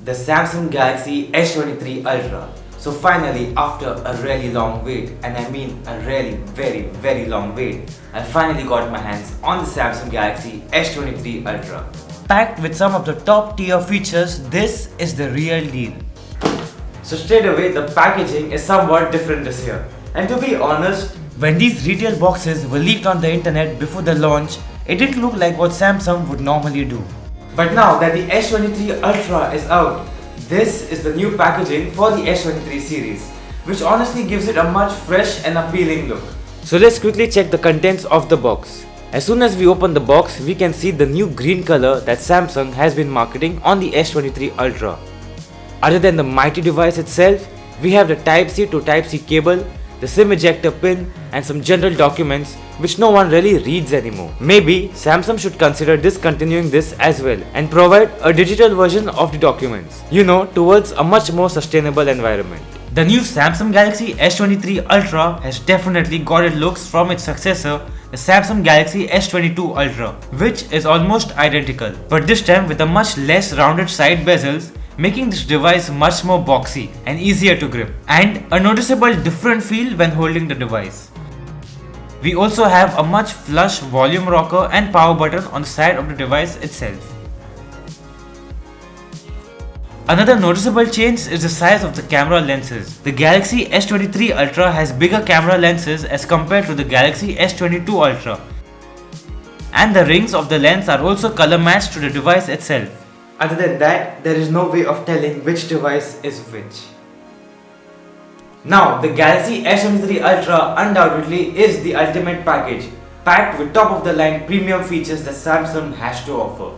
the Samsung Galaxy S23 Ultra. So finally, after a really long wait, and I mean a really very long wait, I finally got my hands on the Samsung Galaxy S23 Ultra. Packed with some of the top tier features, this is the real deal. So straight away, the packaging is somewhat different this year. And to be honest, when these retail boxes were leaked on the internet before the launch, it didn't look like what Samsung would normally do. But now that the S23 Ultra is out, this is the new packaging for the S23 series, which honestly gives it a much fresh and appealing look. So let's quickly check the contents of the box. As soon as we open the box, we can see the new green color that Samsung has been marketing on the S23 Ultra. Other than the mighty device itself, we have the Type-C to Type-C cable, the SIM ejector pin, and some general documents which no one really reads anymore. Maybe Samsung should consider discontinuing this as well and provide a digital version of the documents, towards a much more sustainable environment. The new Samsung Galaxy S23 Ultra has definitely got its looks from its successor, the Samsung Galaxy S22 Ultra, which is almost identical, but this time with a much less rounded side bezels, making this device much more boxy and easier to grip, and a noticeable different feel when holding the device. We also have a much flush volume rocker and power button on the side of the device itself. Another noticeable change is the size of the camera lenses. The Galaxy S23 Ultra has bigger camera lenses as compared to the Galaxy S22 Ultra, and the rings of the lens are also color matched to the device itself. Other than that, there is no way of telling which device is which. Now, the Galaxy S23 Ultra undoubtedly is the ultimate package, packed with top-of-the-line premium features that Samsung has to offer.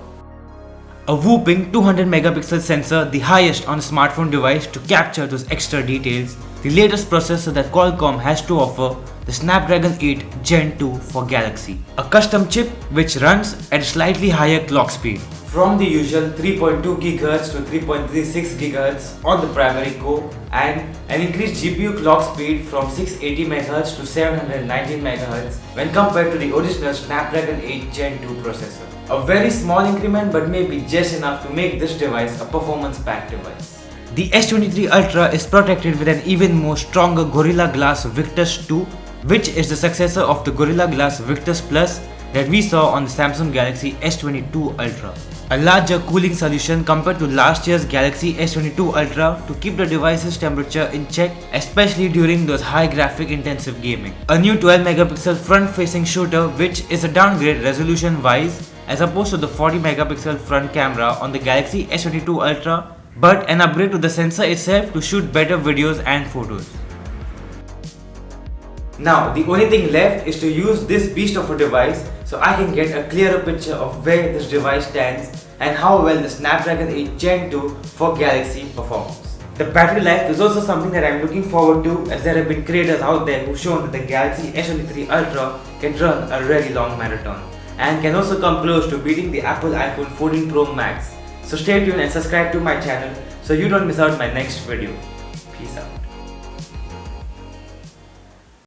A whopping 200 megapixel sensor, the highest on a smartphone device to capture those extra details, the latest processor that Qualcomm has to offer, the Snapdragon 8 Gen 2 for Galaxy, a custom chip which runs at a slightly higher clock speed, from the usual 3.2 GHz to 3.36 GHz on the primary core, and an increased GPU clock speed from 680 MHz to 719 MHz when compared to the original Snapdragon 8 Gen 2 processor. A very small increment, but maybe just enough to make this device a performance-packed device. The S23 Ultra is protected with an even more stronger Gorilla Glass Victus 2, which is the successor of the Gorilla Glass Victus Plus that we saw on the Samsung Galaxy S22 Ultra. A larger cooling solution compared to last year's Galaxy S22 Ultra to keep the device's temperature in check, especially during those high graphic intensive gaming. A new 12 megapixel front facing shooter, which is a downgrade resolution wise as opposed to the 40 megapixel front camera on the Galaxy S22 Ultra, but an upgrade to the sensor itself to shoot better videos and photos. Now, the only thing left is to use this beast of a device so I can get a clearer picture of where this device stands and how well the Snapdragon 8 Gen 2 for Galaxy performs. The battery life is also something that I'm looking forward to, as there have been creators out there who've shown that the Galaxy S23 Ultra can run a really long marathon and can also come close to beating the Apple iPhone 14 Pro Max. So stay tuned and subscribe to my channel so you don't miss out my next video. Peace out.